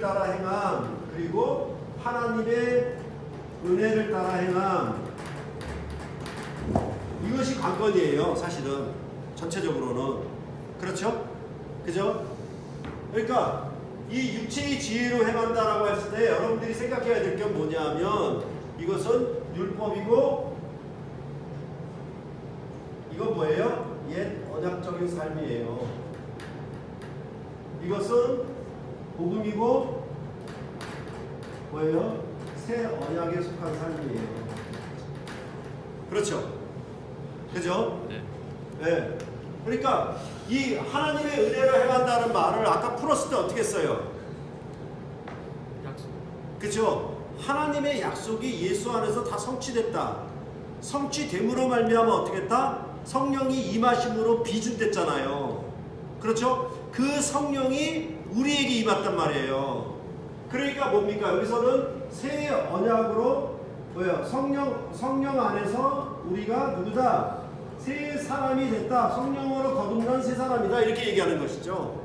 따라 행함, 그리고 하나님의 은혜를 따라 행함. 이것이 관건이에요, 사실은. 전체적으로는. 그렇죠? 그죠? 그러니까 이 육체의 지혜로 행한다라고 했을 때 여러분들이 생각해야 될 게 뭐냐면, 이것은 율법이고 이건 뭐예요? 옛 언약적인 삶이에요. 이것은 복음이고 뭐예요? 새 언약에 속한 삶이에요. 그렇죠? 그죠? 네. 네. 그러니까 이 하나님의 은혜를 행한다는 말을 아까 풀었을 때 어떻게 써요? 약속. 그죠? 하나님의 약속이 예수 안에서 다 성취됐다. 성취됨으로 말미암아 어떻게 했다? 성령이 임하심으로 비준됐잖아요. 그렇죠? 그 성령이 우리에게 임했단 말이에요. 그러니까 뭡니까? 여기서는 새 언약으로 뭐예요? 성령 안에서 우리가 누구다? 새 사람이 됐다. 성령으로 거듭난 새 사람이다. 이렇게 얘기하는 것이죠.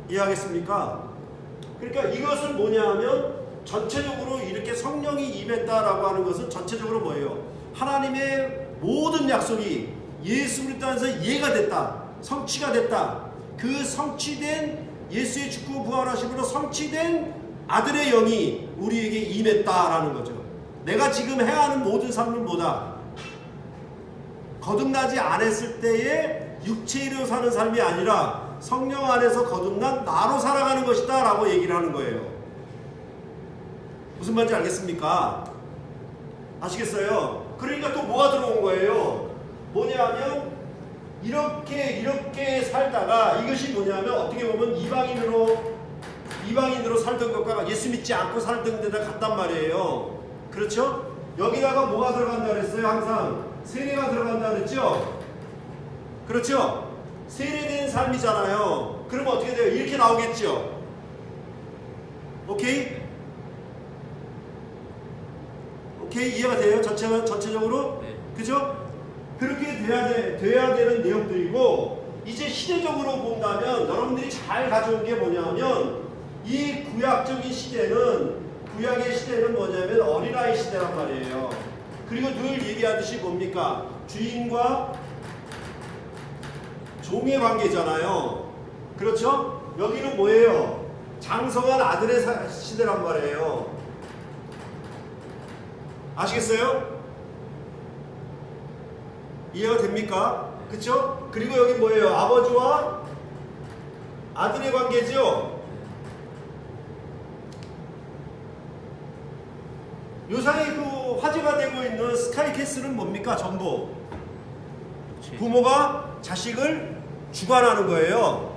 이해하겠습니까? 그러니까 이것은 뭐냐 하면 전체적으로 이렇게 성령이 임했다라고 하는 것은 전체적으로 뭐예요? 하나님의 모든 약속이 예수 그리스도 안에서 이해가 됐다. 성취가 됐다. 그 성취된 예수의 죽고 부활하심으로 성취된 아들의 영이 우리에게 임했다라는 거죠. 내가 지금 해야 하는 모든 삶은 뭐다? 거듭나지 않았을 때의 육체로 사는 삶이 아니라 성령 안에서 거듭난 나로 살아가는 것이다 라고 얘기를 하는 거예요. 무슨 말인지 알겠습니까? 아시겠어요? 그러니까 또 뭐가 들어온 거예요? 뭐냐면 이렇게 살다가 이것이 뭐냐면 어떻게 보면 이방인으로 살던 것과 예수 믿지 않고 살던 데다 같단 말이에요. 그렇죠? 여기다가 뭐가 들어간다 그랬어요? 항상 세례가 들어간다 그랬죠? 그렇죠? 세례된 삶이잖아요. 그러면 어떻게 돼요? 이렇게 나오겠죠? 오케이? 오케이? 이해가 돼요? 전체적으로? 네. 그죠? 그렇게 돼야 되는 내용들이고, 이제 시대적으로 본다면 여러분들이 잘 가져온 게 뭐냐면, 이 구약적인 시대는, 구약의 시대는 뭐냐면 어린아이 시대란 말이에요. 그리고 늘 얘기하듯이 뭡니까? 주인과 종의 관계잖아요. 그렇죠? 여기는 뭐예요? 장성한 아들의 시대란 말이에요. 아시겠어요? 이해가 됩니까? 그쵸? 그리고 여기 뭐예요? 아버지와 아들의 관계죠? 요사이 그 화제가 되고 있는 스카이캐슬은 뭡니까? 전부 부모가 자식을 주관하는 거예요.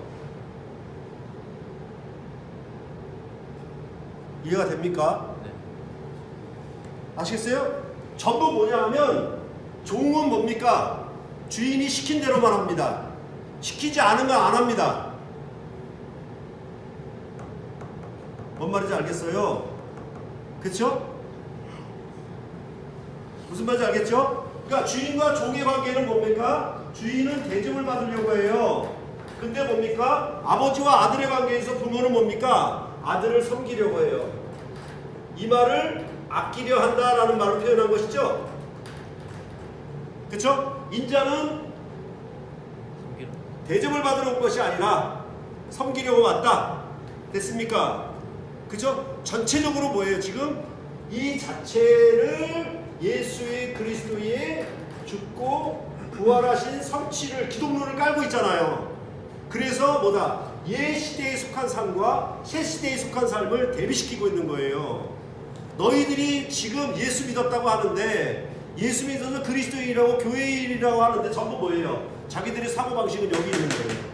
이해가 됩니까? 네. 아시겠어요? 전부 뭐냐 하면 종은 뭡니까? 주인이 시킨 대로만 합니다. 시키지 않은 건 안 합니다. 뭔 말인지 알겠어요? 그쵸? 무슨 말인지 알겠죠? 그러니까 주인과 종의 관계는 뭡니까? 주인은 대접을 받으려고 해요. 근데 뭡니까? 아버지와 아들의 관계에서 부모는 뭡니까? 아들을 섬기려고 해요. 이 말을 아끼려 한다라는 말로 표현한 것이죠. 그쵸? 인자는 대접을 받으러 온 것이 아니라 섬기려고 왔다. 됐습니까? 그죠? 전체적으로 뭐예요? 지금 이 자체를 예수의 그리스도의 죽고 부활하신 성취를 기독론을 깔고 있잖아요. 그래서 뭐다? 옛 시대에 속한 삶과 새 시대에 속한 삶을 대비시키고 있는 거예요. 너희들이 지금 예수 믿었다고 하는데, 예수 믿어서 그리스도인이라고 교회인이라고 하는데 전부 뭐예요? 자기들의 사고방식은 여기 있는 거예요.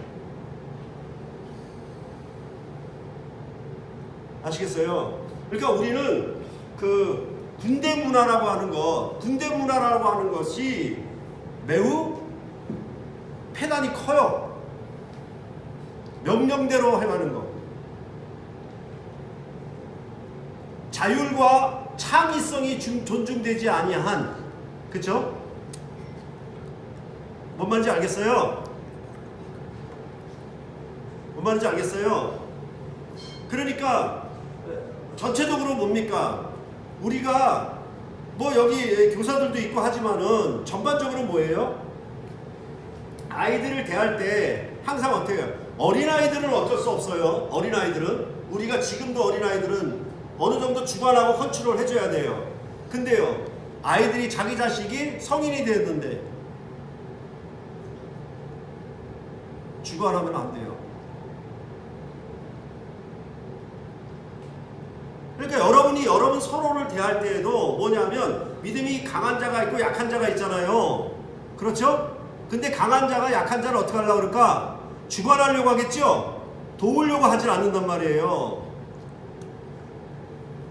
아시겠어요? 그러니까 우리는 그 군대 문화라고 하는 것이 매우 패단이 커요. 명령대로 행하는 거. 자율과 창의성이 존중되지 아니한, 그쵸? 뭔 말인지 알겠어요? 뭔 말인지 알겠어요? 그러니까 전체적으로 뭡니까? 우리가 뭐 여기 교사들도 있고 하지만은 전반적으로 뭐예요? 아이들을 대할 때 항상 어떻게 해요? 어린아이들은 어쩔 수 없어요. 어린아이들은 우리가 지금도 어린아이들은 어느 정도 주관하고 컨트롤 해줘야 돼요. 근데요, 아이들이 자기 자식이 성인이 됐는데 주관하면 안 돼요. 그러니까 여러분 서로를 대할 때에도 뭐냐면 믿음이 강한 자가 있고 약한 자가 있잖아요. 그렇죠? 근데 강한 자가 약한 자를 어떻게 하려고 그럴까? 주관하려고 하겠죠? 도우려고 하질 않는단 말이에요.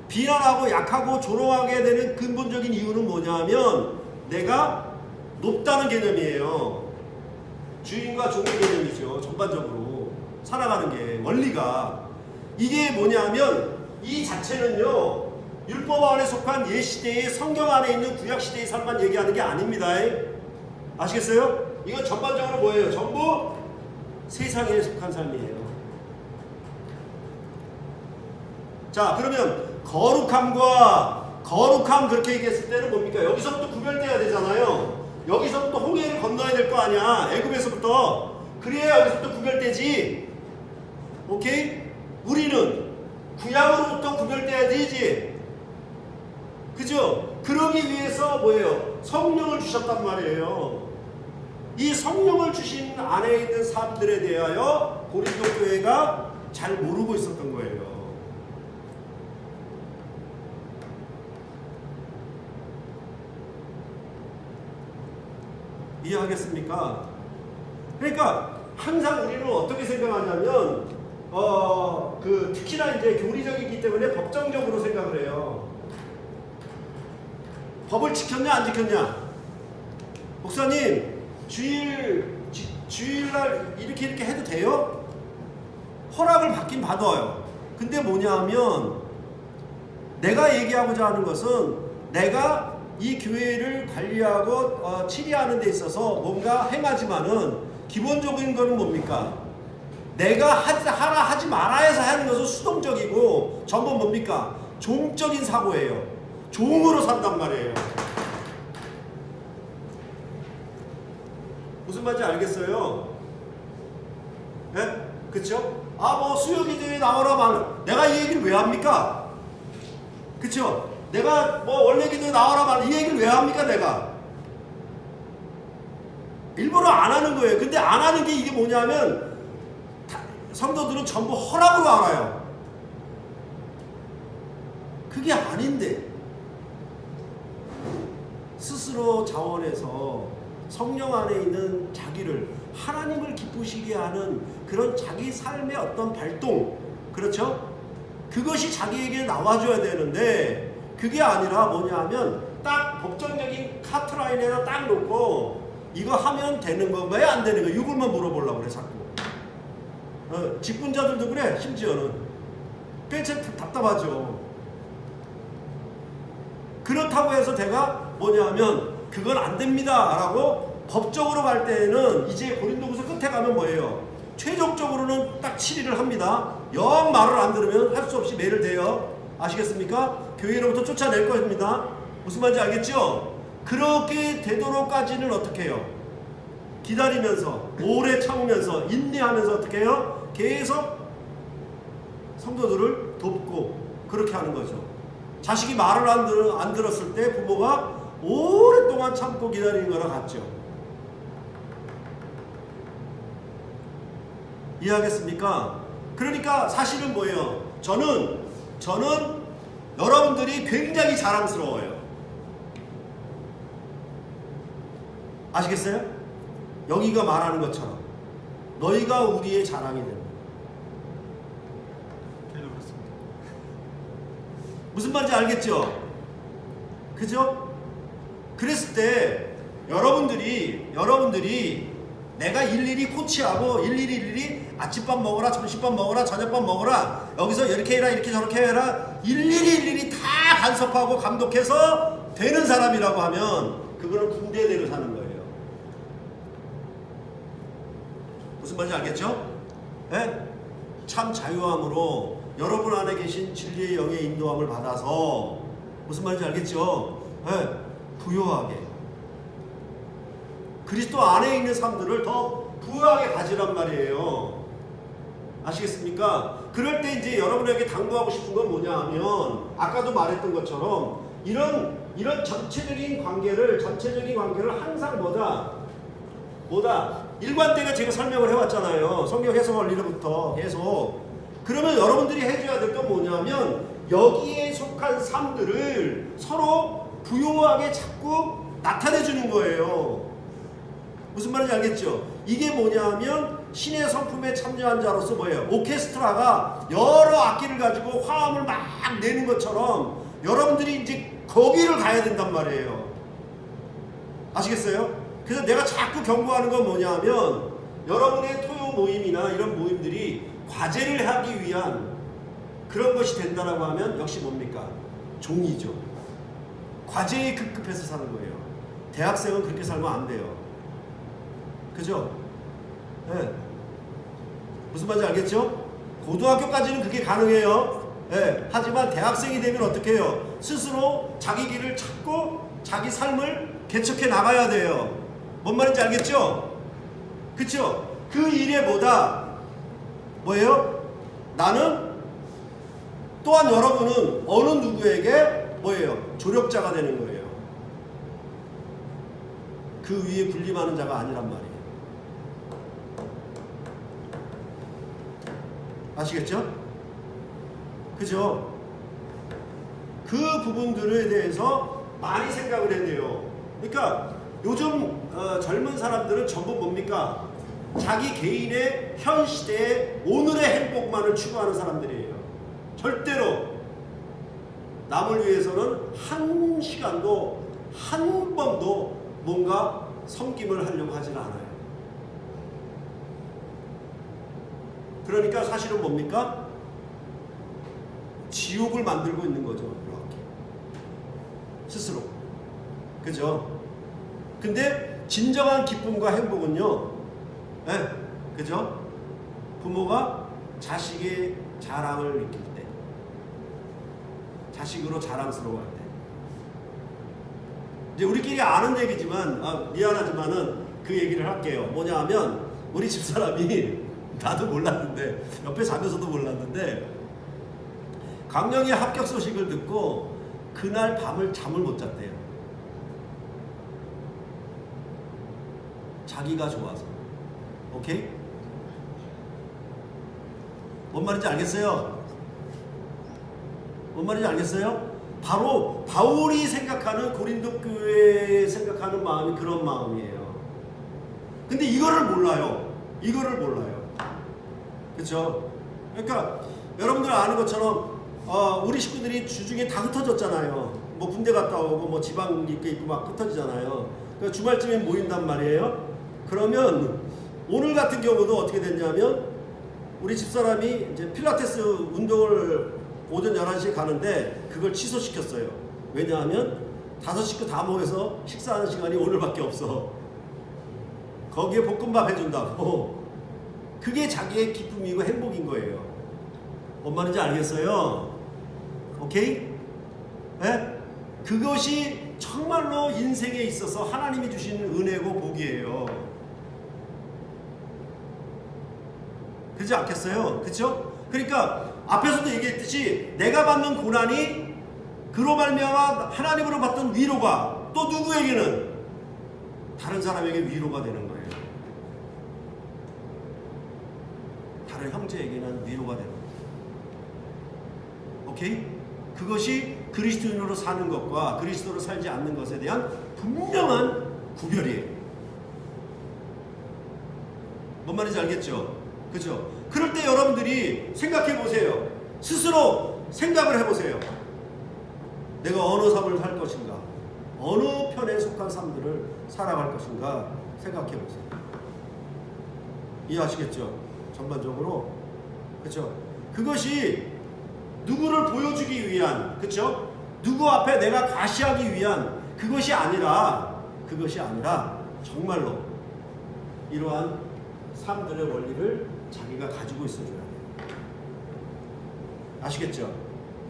비난하고 약하고 조롱하게 되는 근본적인 이유는 뭐냐면 내가 높다는 개념이에요. 주인과 종의 개념이죠. 전반적으로 살아가는 게 원리가 이게 뭐냐면 이 자체는요 율법 안에 속한 옛시대의 성경 안에 있는 구약시대의 삶만 얘기하는 게 아닙니다. 아시겠어요? 이건 전반적으로 뭐예요? 전부 세상에 속한 삶이에요. 자, 그러면 거룩함 그렇게 얘기했을 때는 뭡니까? 여기서부터 구별돼야 되잖아요. 여기서부터 홍해를 건너야 될 거 아니야. 애굽에서부터. 그래야 여기서부터 구별되지. 오케이? 우리는 구약으로부터 구별돼야 되지. 그죠? 그러기 위해서 뭐예요? 성령을 주셨단 말이에요. 이 성령을 주신 안에 있는 사람들에 대하여 고린도 교회가 잘 모르고 있었던 거예요. 이해하겠습니까? 그러니까 항상 우리는 어떻게 생각하냐면 특히나 이제 교리적이기 때문에 법정적으로 생각을 해요. 법을 지켰냐 안 지켰냐? 목사님 주일날 이렇게 해도 돼요? 허락을 받긴 받아요. 근데 뭐냐면 내가 얘기하고자 하는 것은 내가 이 교회를 관리하고 치리하는 데 있어서 뭔가 행하지만은 기본적인 거는 뭡니까? 내가 하라 하지 말아야서 하는 것은 수동적이고 전부 뭡니까? 종적인 사고예요. 종으로 산단 말이에요. 무슨 말인지 알겠어요? 네? 그쵸? 뭐 수요기도에 나오라 말 내가 이 얘기를 왜 합니까? 그쵸? 내가 뭐 원래 기도에 나오라 말 이 얘기를 왜 합니까? 내가 일부러 안 하는 거예요. 근데 안 하는 게 이게 뭐냐면 성도들은 전부 허락으로 알아요. 그게 아닌데 스스로 자원해서 성령 안에 있는 자기를 하나님을 기쁘시게 하는 그런 자기 삶의 어떤 발동, 그렇죠? 그것이 자기에게 나와줘야 되는데 그게 아니라 뭐냐면 딱 법정적인 카트라인에다 딱 놓고 이거 하면 되는 거 왜 안 되는 거 이걸만 물어보려고 그래 자꾸. 직분자들도 그래. 심지어는 꽤 답답하죠. 그렇다고 해서 내가 뭐냐면 그건 안 됩니다 라고 법적으로 갈 때는 이제 고린도후서 끝에 가면 뭐예요? 최종적으로는 딱 7일을 합니다. 영 말을 안 들으면 할 수 없이 매를 대요. 아시겠습니까? 교회로부터 쫓아낼 것입니다. 무슨 말인지 알겠죠? 그렇게 되도록까지는 어떻게 해요? 기다리면서 오래 참으면서 인내하면서 어떻게 해요? 계속 성도들을 돕고 그렇게 하는 거죠. 자식이 말을 안 들었을 때 부모가 오랫동안 참고 기다리는 거랑 같죠. 이해하겠습니까? 그러니까 사실은 뭐예요? 저는 여러분들이 굉장히 자랑스러워요. 아시겠어요? 여기가 말하는 것처럼 너희가 우리의 자랑이 됩니다. 무슨 말인지 알겠죠? 그죠? 그랬을 때 여러분들이 내가 일일이 코치하고 일일이 아침밥 먹어라, 점심밥 먹어라, 저녁밥 먹어라, 여기서 이렇게 해라, 이렇게 저렇게 해라, 일일이 다 간섭하고 감독해서 되는 사람이라고 하면 그거는 군대대로 사는 거예요. 무슨 말인지 알겠죠? 네? 참 자유함으로 여러분 안에 계신 진리의 영의 인도함을 받아서 무슨 말인지 알겠죠? 네, 부요하게 그리스도 안에 있는 삶들을 더 부요하게 가지란 말이에요. 아시겠습니까? 그럴 때 이제 여러분에게 당부하고 싶은 건 뭐냐 하면 아까도 말했던 것처럼 이런 전체적인 관계를 항상 뭐다 일관되게 제가 설명을 해왔잖아요. 성경 해석 원리로부터 계속. 그러면 여러분들이 해줘야 될 건 뭐냐면 여기에 속한 삶들을 서로 부요하게 자꾸 나타내주는 거예요. 무슨 말인지 알겠죠? 이게 뭐냐면 신의 성품에 참여한 자로서 뭐예요? 오케스트라가 여러 악기를 가지고 화음을 막 내는 것처럼 여러분들이 이제 거기를 가야 된단 말이에요. 아시겠어요? 그래서 내가 자꾸 경고하는 건 뭐냐면 여러분의 토요 모임이나 이런 모임들이 과제를 하기 위한 그런 것이 된다라고 하면 역시 뭡니까? 종이죠. 과제에 급급해서 사는 거예요. 대학생은 그렇게 살면 안 돼요. 그죠? 네. 무슨 말인지 알겠죠? 고등학교까지는 그게 가능해요. 네. 하지만 대학생이 되면 어떻게 해요? 스스로 자기 길을 찾고 자기 삶을 개척해 나가야 돼요. 뭔 말인지 알겠죠? 그쵸? 그 일에 뭐예요? 나는 또한 여러분은 어느 누구에게 뭐예요? 조력자가 되는 거예요. 그 위에 군림하는 자가 아니란 말이에요. 아시겠죠? 그죠? 그 부분들에 대해서 많이 생각을 해야 돼요. 그러니까 요즘 젊은 사람들은 전부 뭡니까? 자기 개인의 현 시대의 오늘의 행복만을 추구하는 사람들이에요. 절대로 남을 위해서는 한 시간도 한 번도 뭔가 섬김을 하려고 하지는 않아요. 그러니까 사실은 뭡니까? 지옥을 만들고 있는 거죠. 이렇게 스스로. 그죠? 근데 진정한 기쁨과 행복은요, 네, 그죠? 부모가 자식의 자랑을 느낄 때, 자식으로 자랑스러워할 때. 이제 우리끼리 아는 얘기지만, 미안하지만은 그 얘기를 할게요. 뭐냐 하면, 우리 집사람이, 나도 몰랐는데, 옆에 자면서도 몰랐는데, 강령의 합격 소식을 듣고, 그날 밤을 잠을 못 잤대요. 자기가 좋아서. 오케이? 뭔 말인지 알겠어요? 뭔 말인지 알겠어요? 바로 바울이 생각하는 고린도 교회에 생각하는 마음이 그런 마음이에요. 근데 이거를 몰라요. 그렇죠? 그러니까 여러분들 아는 것처럼 우리 식구들이 주중에 다 흩어졌잖아요. 뭐 군대 갔다 오고 뭐 지방 있고 막 흩어지잖아요. 그러니까 주말쯤에 모인단 말이에요. 그러면 오늘 같은 경우도 어떻게 됐냐면 우리 집사람이 이제 필라테스 운동을 오전 11시에 가는데 그걸 취소시켰어요. 왜냐하면 5식구 다 모여서 식사하는 시간이 오늘밖에 없어. 거기에 볶음밥 해준다고. 그게 자기의 기쁨이고 행복인 거예요. 뭔 말인지 알겠어요? 오케이? 네? 그것이 정말로 인생에 있어서 하나님이 주시는 은혜고 복이에요. 그렇지 않겠어요? 그렇죠? 그러니까 앞에서도 얘기했듯이 내가 받는 고난이 그로 말미암아 하나님으로 받던 위로가 또 누구에게는 다른 사람에게 위로가 되는 거예요. 다른 형제에게는 위로가 되는 거예요. 오케이? 그것이 그리스도인으로 사는 것과 그리스도로 살지 않는 것에 대한 분명한 구별이에요. 뭔 말인지 알겠죠? 그죠? 그럴 때 여러분들이 생각해 보세요. 스스로 생각을 해보세요. 내가 어느 삶을 살 것인가? 어느 편에 속한 삶들을 살아갈 것인가? 생각해 보세요. 이해하시겠죠? 전반적으로. 그죠? 그것이 누구를 보여주기 위한, 그쵸? 누구 앞에 내가 과시하기 위한 그것이 아니라 정말로 이러한 삶들의 원리를 자기가 가지고 있어줘야 돼요. 아시겠죠?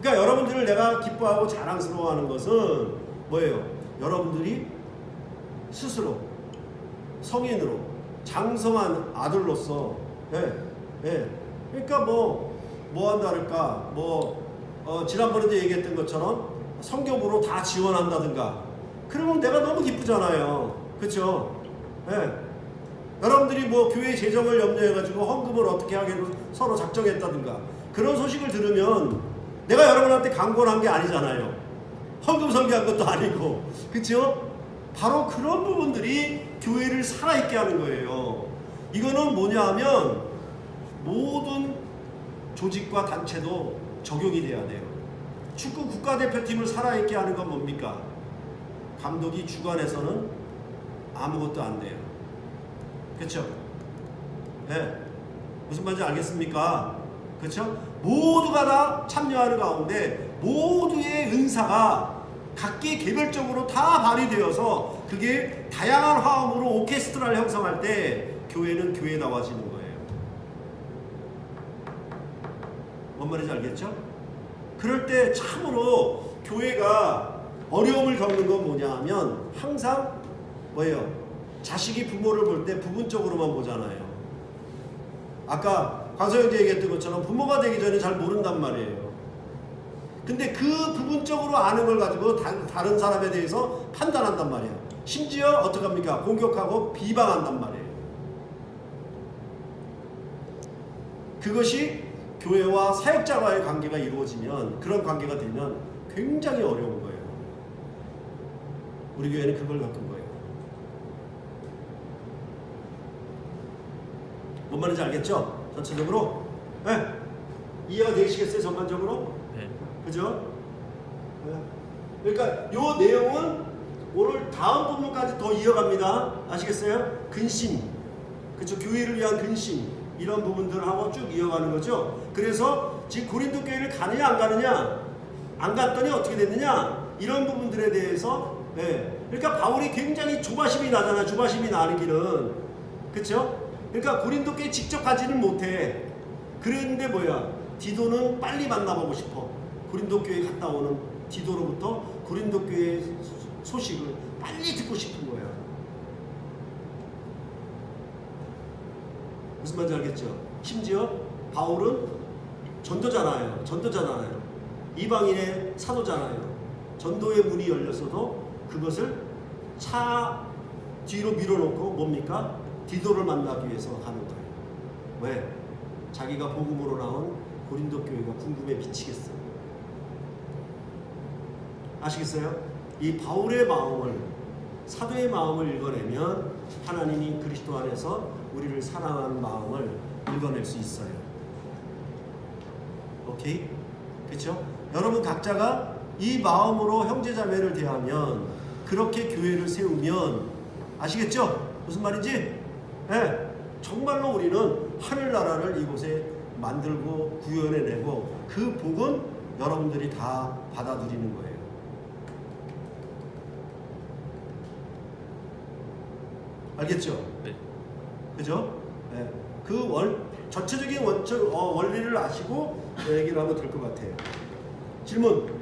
그러니까 여러분들을 내가 기뻐하고 자랑스러워하는 것은 뭐예요? 여러분들이 스스로 성인으로 장성한 아들로서 그러니까 뭐 한다 그럴까 지난번에도 얘기했던 것처럼 성경으로 다 지원한다든가 그러면 내가 너무 기쁘잖아요. 그렇죠? 여러분들이 뭐 교회 재정을 염려해가지고 헌금을 어떻게 하기로 서로 작정했다든가 그런 소식을 들으면 내가 여러분한테 강권한 게 아니잖아요. 헌금 설계한 것도 아니고 그렇죠? 바로 그런 부분들이 교회를 살아있게 하는 거예요. 이거는 뭐냐 하면 모든 조직과 단체도 적용이 돼야 돼요. 축구 국가대표팀을 살아있게 하는 건 뭡니까? 감독이 주관해서는 아무것도 안 돼요. 그렇죠? 무슨 말인지 알겠습니까? 그렇죠? 모두가 다 참여하는 가운데 모두의 은사가 각기 개별적으로 다 발휘되어서 그게 다양한 화음으로 오케스트라를 형성할 때 교회는 교회다워지는 거예요. 뭔 말인지 알겠죠? 그럴 때 참으로 교회가 어려움을 겪는 건 뭐냐 하면 항상 뭐예요? 자식이 부모를 볼 때 부분적으로만 보잖아요. 아까 강서형제 얘기했던 것처럼 부모가 되기 전에 잘 모른단 말이에요. 근데 그 부분적으로 아는 걸 가지고 다른 사람에 대해서 판단한단 말이에요. 심지어 어떻게 합니까? 공격하고 비방한단 말이에요. 그것이 교회와 사역자와의 관계가 이루어지면 그런 관계가 되면 굉장히 어려운 거예요. 우리 교회는 그걸 겪은 거예요. 뭔 말인지 알겠죠? 전체적으로 이해가 되시겠어요? 전반적으로? 네. 그죠? 그러니까 요 내용은 오늘 다음 부분까지 더 이어갑니다. 아시겠어요? 근심, 그렇죠? 교회를 위한 근심 이런 부분들하고 쭉 이어가는 거죠. 그래서 지금 고린도 교회를 가느냐 안 가느냐, 안 갔더니 어떻게 됐느냐 이런 부분들에 대해서 그러니까 바울이 굉장히 조바심이 나잖아요. 조바심이 나는 길은 그렇죠? 그러니까 고린도 교회 직접 가지는 못해. 그런데 디도는 빨리 만나보고 싶어. 고린도 교회 갔다 오는 디도로부터 고린도 교회 소식을 빨리 듣고 싶은 거야. 무슨 말인지 알겠죠? 심지어 바울은 전도잖아요. 이방인의 사도잖아요. 전도의 문이 열렸어도 그것을 차 뒤로 밀어놓고 뭡니까? 디도를 만나기 위해서 가는 거예요. 왜? 자기가 복음으로 나온 고린도 교회가 궁금해 미치겠어요. 아시겠어요? 이 바울의 마음을, 사도의 마음을 읽어내면 하나님이 그리스도 안에서 우리를 사랑하는 마음을 읽어낼 수 있어요. 오케이? 그렇죠? 여러분 각자가 이 마음으로 형제자매를 대하면, 그렇게 교회를 세우면, 아시겠죠? 무슨 말인지? 정말로 우리는 하늘나라를 이곳에 만들고 구현해내고 그 복은 여러분들이 다 받아들이는 거예요. 알겠죠? 네. 그죠? 그 전체적인 원리를 아시고 얘기를 하면 될 것 같아요. 질문.